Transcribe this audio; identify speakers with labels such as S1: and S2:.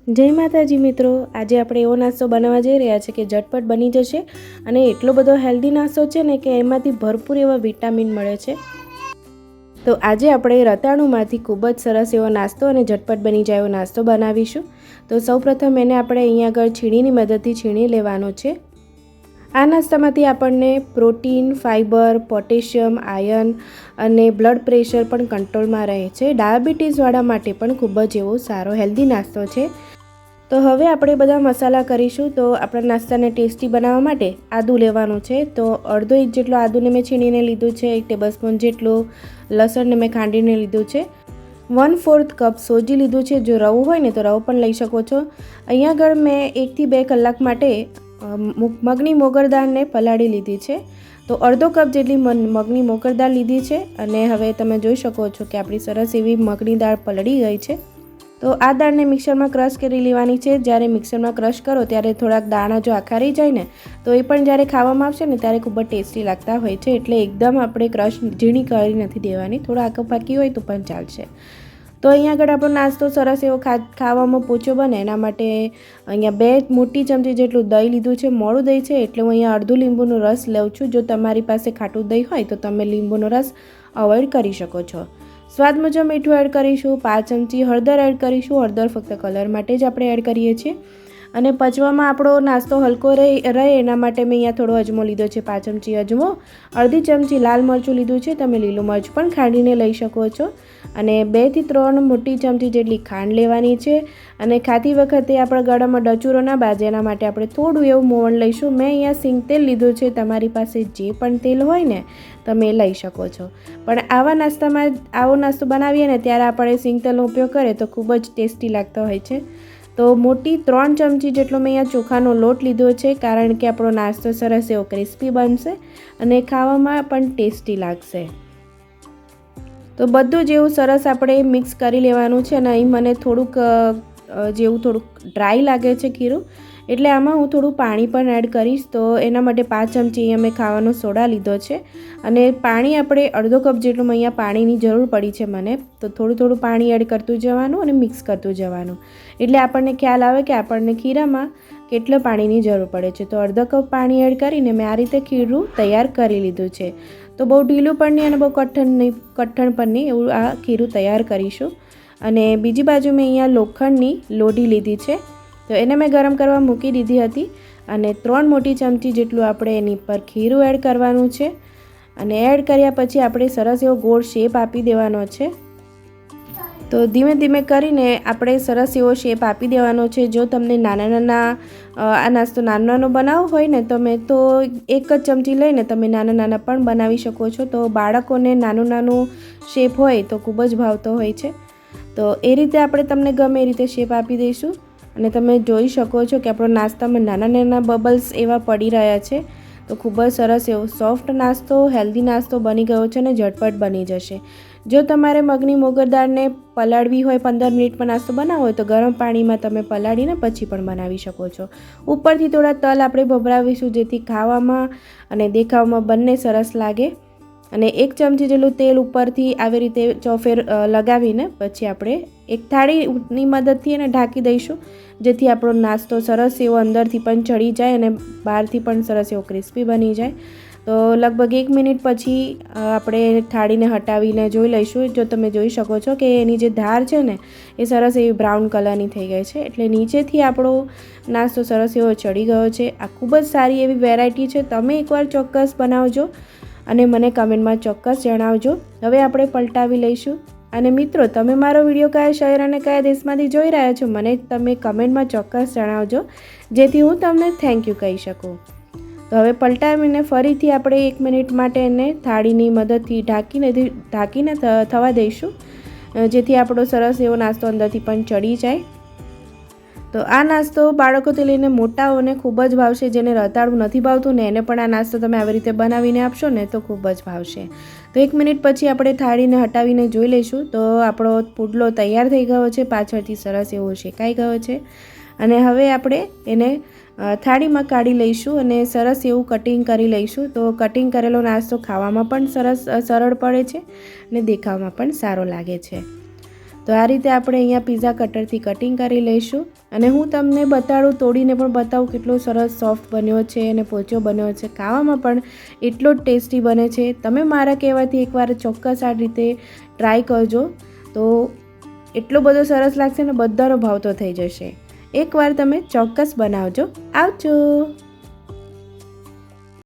S1: જય માતાજી મિત્રો, આજે આપણે એવો નાસ્તો બનાવવા જઈ રહ્યા છે કે ઝટપટ બની જશે અને એટલો બધો હેલ્ધી નાસ્તો છે ને કે એમાંથી ભરપૂર એવા વિટામિન મળે છે। તો આજે આપણે રતાણુંમાંથી ખૂબ જ સરસ એવો નાસ્તો અને ઝટપટ બની જાય એવો નાસ્તો બનાવીશું। તો સૌપ્રથમ એને આપણે અહીંયા આગળ છીણીની મદદથી છીણી લેવાનો છે। આ નાસ્તામાંથી આપણને પ્રોટીન, ફાઇબર, પોટેશિયમ, આયર્ન અને બ્લડ પ્રેશર પણ કંટ્રોલમાં રહે છે। ડાયાબિટીસવાળા માટે પણ ખૂબ જ એવો સારો હેલ્ધી નાસ્તો છે। તો હવે આપણે બધા મસાલા કરીશું। તો આપણા નાસ્તાને ટેસ્ટી બનાવવા માટે આદું લેવાનું છે। તો અડધો ઇંચ જેટલો આદુને મેં છીણીને લીધું છે। 1 ટેબલસ્પૂન જેટલું લસણને મેં ખાંડીને લીધું છે। 1/4 કપ સોજી લીધું છે। જો રવું હોય ને તો રવો પણ લઈ શકો છો। અહીંયા આગળ મેં 1 થી 2 કલાક માટે મગની મોગર દાળને પલાળી લીધી છે। તો અડધો કપ જેટલી મગની મોગર દાળ લીધી છે અને હવે તમે જોઈ શકો છો કે આપણી સરસ એવી મગની દાળ પલળી ગઈ છે। તો આ દાળને મિક્સરમાં ક્રશ કરી લેવાની છે। જ્યારે મિક્સરમાં ક્રશ કરો ત્યારે થોડાક દાણા જો આખા રહી જાય ને તો એ પણ જ્યારે ખાવામાં આવશે ને ત્યારે ખૂબ જ ટેસ્ટી લાગતા હોય છે। એટલે એકદમ આપણે ક્રશ ઝીણી કરી નથી દેવાની, થોડો આખો પાકી હોય તો પણ ચાલશે। તો અહીંયા આગળ આપણો નાસ્તો સરસ એવો ખાવામાં પોચો બને એના માટે અહીંયા 2 મોટી ચમચી જેટલું દહીં લીધું છે। મોળું દહીં છે એટલે હું અહીંયા અડધું લીંબુનો રસ લઉં છું। જો તમારી પાસે ખાટું દહીં હોય તો તમે લીંબુનો રસ અવોઇડ કરી શકો છો। સ્વાદ મુજબ મીઠું એડ કરીશું। 5 ચમચી હળદર એડ કરીશું। હળદર ફક્ત કલર માટે જ આપણે એડ કરીએ છીએ અને પચવામાં આપણો નાસ્તો હલકો રહે એના માટે મેં અહીંયા થોડો અજમો લીધો છે। 5 ચમચી અજમો, અડધી ચમચી લાલ મરચું લીધું છે। તમે લીલું મરચ પણ ખાંડીને લઈ શકો છો અને 2 થી 3 મોટી ચમચી જેટલી ખાંડ લેવાની છે અને ખાતી વખતે આપણા ગળામાં ડચુરો ના બાજે એના માટે આપણે થોડું એવું મોવણ લઈશું। મેં અહીંયા સિંગ તેલ લીધું છે। તમારી પાસે જે પણ તેલ હોય ને તમે લઈ શકો છો, પણ આવા નાસ્તામાં આવો નાસ્તો બનાવીએ ને ત્યારે આપણે સિંગ તેલનો ઉપયોગ કરીએ તો ખૂબ જ ટેસ્ટી લાગતો હોય છે। તો મોટી 3 ચમચી જેટલો મેં અહીંયા ચોખાનો લોટ લીધો છે કારણ કે આપણો નાસ્તો સરસ એવો ક્રિસ્પી બનશે અને ખાવામાં પણ ટેસ્ટી લાગશે। તો બધું જેવું સરસ આપણે મિક્સ કરી લેવાનું છે અને અહીં મને થોડુંક ડ્રાય લાગે છે ખીરું, એટલે આમાં હું થોડું પાણી પણ એડ કરીશ। તો એના માટે 5 ચમચી અહીંયા મેં ખાવાનો સોડા લીધો છે અને પાણી આપણે અડધો કપ જેટલું અહીંયા પાણીની જરૂર પડી છે મને। તો થોડું પાણી એડ કરતું જવાનું અને મિક્સ કરતું જવાનું એટલે આપણને ખ્યાલ આવે કે આપણને ખીરામાં કેટલું પાણીની જરૂર પડે છે। તો અડધો કપ પાણી એડ કરીને મેં આ રીતે ખીરું તૈયાર કરી લીધું છે। તો બહુ ઢીલું પણ નહીં અને બહુ કઠણ પણ નહીં એવું આ ખીરું તૈયાર કરીશું। અને બીજી બાજુ મેં અહીંયા લોખંડની લોઢી લીધી છે। તો એને મેં ગરમ કરવા મૂકી દીધી હતી અને 3 મોટી ચમચી જેટલું આપણે એની પર ખીરું એડ કરવાનું છે અને એડ કર્યા પછી આપણે સરસ એવો ગોળ શેપ આપી દેવાનો છે। તો ધીમે ધીમે કરીને આપણે સરસ એવો શેપ આપી દેવાનો છે। જો તમને આ નાસ્તો નાનો બનાવવો હોય ને તમે તો 1 જ ચમચી લઈને તમે નાના પણ બનાવી શકો છો। તો બાળકોને નાનું શેપ હોય તો ખૂબ જ ભાવતો હોય છે। તો એ રીતે આપણે તમને ગમે એ રીતે શેપ આપી દઈશું અને તમે જોઈ શકો છો કે આપણો નાસ્તામાં નાના બબલ્સ એવા પડી રહ્યા છે। તો ખૂબ જ સરસ એવો સોફ્ટ નાસ્તો, હેલ્ધી નાસ્તો બની ગયો છે અને ઝટપટ બની જશે। જો તમારે મગની મોગર દાળને પલાળવી હોય, 15 મિનિટમાં નાસ્તો બનાવવો હોય તો ગરમ પાણીમાં તમે પલાળીને પછી પણ બનાવી શકો છો। ઉપરથી થોડા તલ આપણે ભભરાવીશું જેથી ખાવામાં અને દેખાવમાં બંને સરસ લાગે અને 1 ચમચી જેટલું તેલ ઉપરથી આવી રીતે ચોફેર લગાવીને પછી આપણે એક થાળીની મદદથી એને ઢાંકી દઈશું જેથી આપણો નાસ્તો સરસ એવો અંદરથી પણ ચડી જાય અને બહારથી પણ સરસ એવો ક્રિસ્પી બની જાય। તો લગભગ 1 મિનિટ પછી આપણે થાળીને હટાવીને જોઈ લઈશું। જો તમે જોઈ શકો છો કે એની જે ધાર છે ને એ સરસ એવી બ્રાઉન કલરની થઈ ગઈ છે એટલે નીચેથી આપણો નાસ્તો સરસ એવો ચડી ગયો છે। આ ખૂબ જ સારી એવી વેરાયટી છે, તમે એકવાર ચોક્કસ બનાવજો અને મને કમેન્ટમાં ચોક્કસ જણાવજો। હવે આપણે પલટાવી લઈશું અને મિત્રો તમે મારો વિડીયો કયા શહેર અને કયા દેશમાંથી જોઈ રહ્યા છો મને તમે કમેન્ટમાં ચોક્કસ જણાવજો જેથી હું તમને થેન્ક યુ કહી શકું। તો હવે પલટાવીને ફરીથી આપણે 1 મિનિટ માટે એને થાળીની મદદથી ઢાંકીને થવા દઈશું જેથી આપણો સરસ એવો નાસ્તો અંદરથી પણ ચડી જાય। તો આ નાસ્તો બાળકોથી લઈને મોટાઓને ખૂબ જ ભાવશે। જેને રતાળું નથી ભાવતું ને એને પણ આ નાસ્તો તમે આવી રીતે બનાવીને આપશો ને તો ખૂબ જ ભાવશે। તો 1 મિનિટ પછી આપણે થાળીને હટાવીને જોઈ લઈશું તો આપણો પુડલો તૈયાર થઈ ગયો છે, પાછળથી સરસ એવો શેકાઈ ગયો છે અને હવે આપણે એને થાળીમાં કાઢી લઈશું અને સરસ એવું કટિંગ કરી લઈશું। તો કટિંગ કરેલો નાસ્તો ખાવામાં પણ સરળ પડે છે અને દેખાવમાં પણ સારો લાગે છે। તો આ રીતે આપણે અહીંયા પીઝા કટરથી કટિંગ કરી લઈશું અને હું તમને બતાડું, તોડીને પણ બતાવું કેટલો સરસ સોફ્ટ બન્યો છે અને પોચો બન્યો છે. ખાવામાં પણ એટલો જ ટેસ્ટી બને છે. તમે મારા કહેવાથી એકવાર ચોક્કસ આ રીતે ટ્રાય કરજો તો એટલો બધો સરસ લાગશે ને બધાનો ભાવ તો થઈ જશે. એકવાર તમે ચોક્કસ બનાવજો. આવજો.